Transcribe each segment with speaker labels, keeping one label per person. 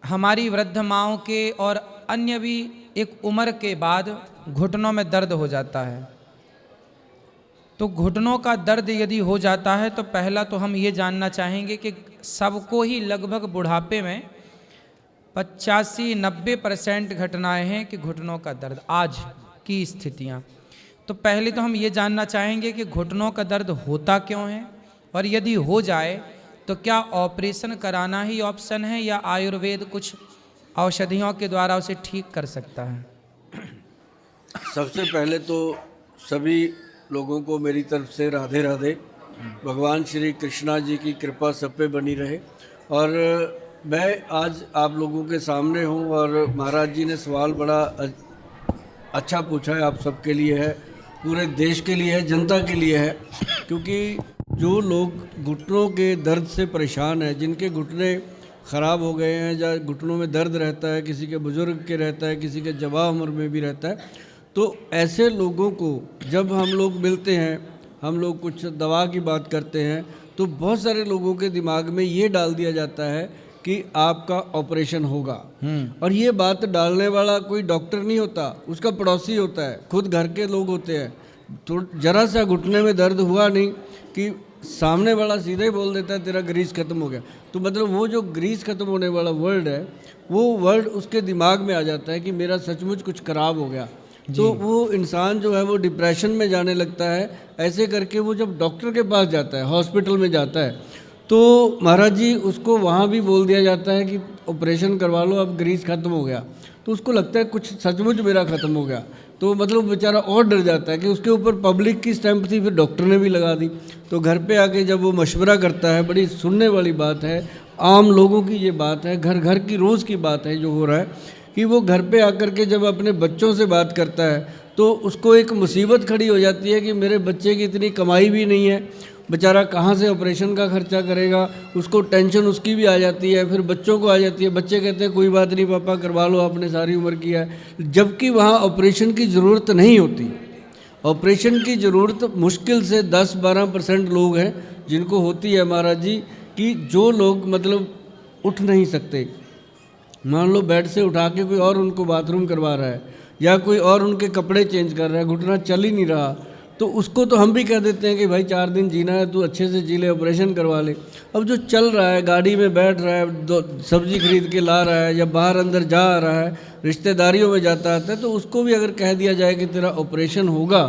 Speaker 1: हमारी वृद्ध माँओं के और अन्य भी एक उम्र के बाद घुटनों में दर्द हो जाता है। तो घुटनों का दर्द यदि हो जाता है तो पहला तो हम ये जानना चाहेंगे कि सबको ही लगभग बुढ़ापे में 85-90% घटनाएं हैं कि घुटनों का दर्द, आज की स्थितियां। तो पहले तो हम ये जानना चाहेंगे कि घुटनों का दर्द होता क्यों है, और यदि हो जाए तो क्या ऑपरेशन कराना ही ऑप्शन है या आयुर्वेद कुछ औषधियों के द्वारा उसे ठीक कर सकता है।
Speaker 2: सबसे पहले तो सभी लोगों को मेरी तरफ से राधे राधे। भगवान श्री कृष्णा जी की कृपा सब पे बनी रहे। और मैं आज आप लोगों के सामने हूँ और महाराज जी ने सवाल बड़ा अच्छा पूछा है, आप सबके लिए है, पूरे देश के लिए है, जनता के लिए है। क्योंकि जो लोग घुटनों के दर्द से परेशान हैं, जिनके घुटने ख़राब हो गए हैं या घुटनों में दर्द रहता है, किसी के बुज़ुर्ग के रहता है, किसी के जवां उम्र में भी रहता है, तो ऐसे लोगों को जब हम लोग मिलते हैं, हम लोग कुछ दवा की बात करते हैं, तो बहुत सारे लोगों के दिमाग में ये डाल दिया जाता है कि आपका ऑपरेशन होगा। और ये बात डालने वाला कोई डॉक्टर नहीं होता, उसका पड़ोसी होता है, खुद घर के लोग होते हैं। तो जरा सा घुटने में दर्द हुआ नहीं कि सामने वाला सीधे ही बोल देता है तेरा ग्रीस खत्म हो गया। तो मतलब वो जो ग्रीस खत्म होने वाला वर्ड है, वो वर्ड उसके दिमाग में आ जाता है कि मेरा सचमुच कुछ खराब हो गया। तो वो इंसान जो है वो डिप्रेशन में जाने लगता है। ऐसे करके वो जब डॉक्टर के पास जाता है, हॉस्पिटल में जाता है, तो महाराज जी उसको वहाँ भी बोल दिया जाता है कि ऑपरेशन करवा लो, अब ग्रीस खत्म हो गया। तो उसको लगता है कुछ सचमुच मेरा ख़त्म हो गया। तो मतलब बेचारा और डर जाता है कि उसके ऊपर पब्लिक की स्टैंप थी, फिर डॉक्टर ने भी लगा दी। तो घर पे आके जब वो मशवरा करता है, बड़ी सुनने वाली बात है, आम लोगों की ये बात है, घर घर की रोज़ की बात है जो हो रहा है, कि वो घर पे आकर के जब अपने बच्चों से बात करता है तो उसको एक मुसीबत खड़ी हो जाती है कि मेरे बच्चे की इतनी कमाई भी नहीं है, बेचारा कहाँ से ऑपरेशन का खर्चा करेगा। उसको टेंशन उसकी भी आ जाती है, फिर बच्चों को आ जाती है। बच्चे कहते हैं कोई बात नहीं पापा, करवा लो, आपने सारी उम्र किया है। जबकि वहाँ ऑपरेशन की ज़रूरत नहीं होती। ऑपरेशन की ज़रूरत मुश्किल से 10-12% लोग हैं जिनको होती है महाराज जी, कि जो लोग मतलब उठ नहीं सकते। मान लो बेड से उठा के कोई और उनको बाथरूम करवा रहा है या कोई और उनके कपड़े चेंज कर रहा है, घुटना चल ही नहीं रहा, तो उसको तो हम भी कह देते हैं कि भाई 4 दिन जीना है, तू अच्छे से जी ले, ऑपरेशन करवा ले। अब जो चल रहा है, गाड़ी में बैठ रहा है, सब्जी खरीद के ला रहा है या बाहर अंदर जा रहा है, रिश्तेदारियों में जाता आता है, तो उसको भी अगर कह दिया जाए कि तेरा ऑपरेशन होगा,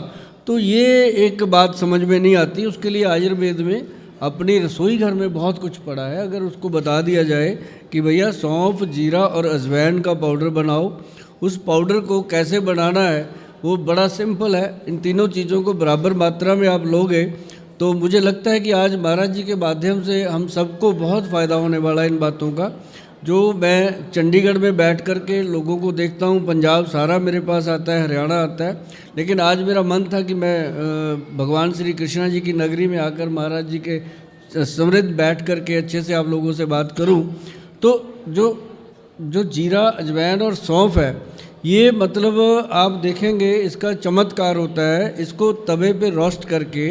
Speaker 2: तो ये एक बात समझ में नहीं आती। उसके लिए आयुर्वेद में अपनी रसोई घर में बहुत कुछ पड़ा है। अगर उसको बता दिया जाए कि भैया सौंफ, जीरा और अजवाइन का पाउडर बनाओ, उस पाउडर को कैसे बनाना है वो बड़ा सिंपल है। इन तीनों चीज़ों को बराबर मात्रा में आप लोगे तो मुझे लगता है कि आज महाराज जी के माध्यम से हम सबको बहुत फ़ायदा होने वाला है इन बातों का। जो मैं चंडीगढ़ में बैठ कर के लोगों को देखता हूँ, पंजाब सारा मेरे पास आता है, हरियाणा आता है, लेकिन आज मेरा मन था कि मैं भगवान श्री कृष्णा जी की नगरी में आकर महाराज जी के समृद्ध बैठ कर के अच्छे से आप लोगों से बात करूं। तो जो जीरा, अजवाइन और सौंफ है, ये मतलब आप देखेंगे इसका चमत्कार होता है। इसको तवे पे रोस्ट करके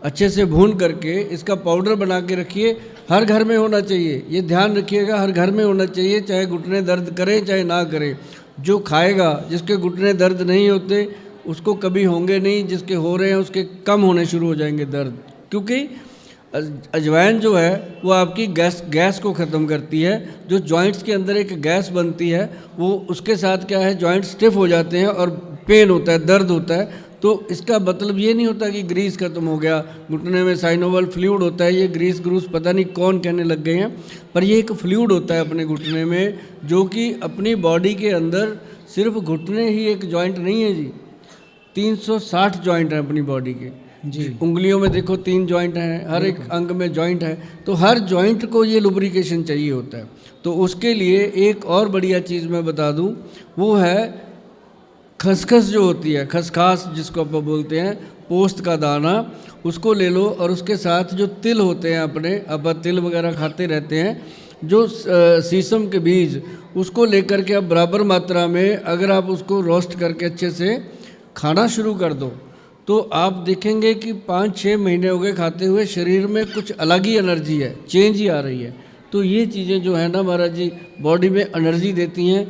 Speaker 2: अच्छे से भून करके इसका पाउडर बना के रखिए, हर घर में होना चाहिए। ये ध्यान रखिएगा, हर घर में होना चाहिए, चाहे घुटने दर्द करें चाहे ना करें। जो खाएगा, जिसके घुटने दर्द नहीं होते उसको कभी होंगे नहीं, जिसके हो रहे हैं उसके कम होने शुरू हो जाएंगे दर्द। क्योंकि अजवाइन जो है वो आपकी गैस को ख़त्म करती है। जो जॉइंट्स के अंदर एक गैस बनती है, वो उसके साथ क्या है, जॉइंट स्टिफ हो जाते हैं और पेन होता है, दर्द होता है। तो इसका मतलब ये नहीं होता कि ग्रीस खत्म हो गया, घुटने में साइनोवल फ्लूइड होता है। ये ग्रीस ग्रूस पता नहीं कौन कहने लग गए हैं, पर ये एक फ्लूइड होता है अपने घुटने में, जो कि अपनी बॉडी के अंदर सिर्फ घुटने ही एक जॉइंट नहीं है जी, 360 जॉइंट हैं अपनी बॉडी के जी। उंगलियों में देखो 3 जॉइंट हैं, हर एक अंग में जॉइंट है। तो हर जॉइंट को ये लुब्रिकेशन चाहिए होता है। तो उसके लिए एक और बढ़िया चीज़ मैं बता दूं, वो है खसखस जो होती है, खसखास जिसको आप बोलते हैं, पोस्त का दाना, उसको ले लो और उसके साथ जो तिल होते हैं अपने, अब तिल वगैरह खाते रहते हैं, जो सीसम के बीज, उसको लेकर के आप बराबर मात्रा में अगर आप उसको रोस्ट करके अच्छे से खाना शुरू कर दो, तो आप देखेंगे कि 5-6 महीने हो गए खाते हुए, शरीर में कुछ अलग ही एनर्जी है, चेंज ही आ रही है। तो ये चीज़ें जो है ना महाराज जी बॉडी में एनर्जी देती हैं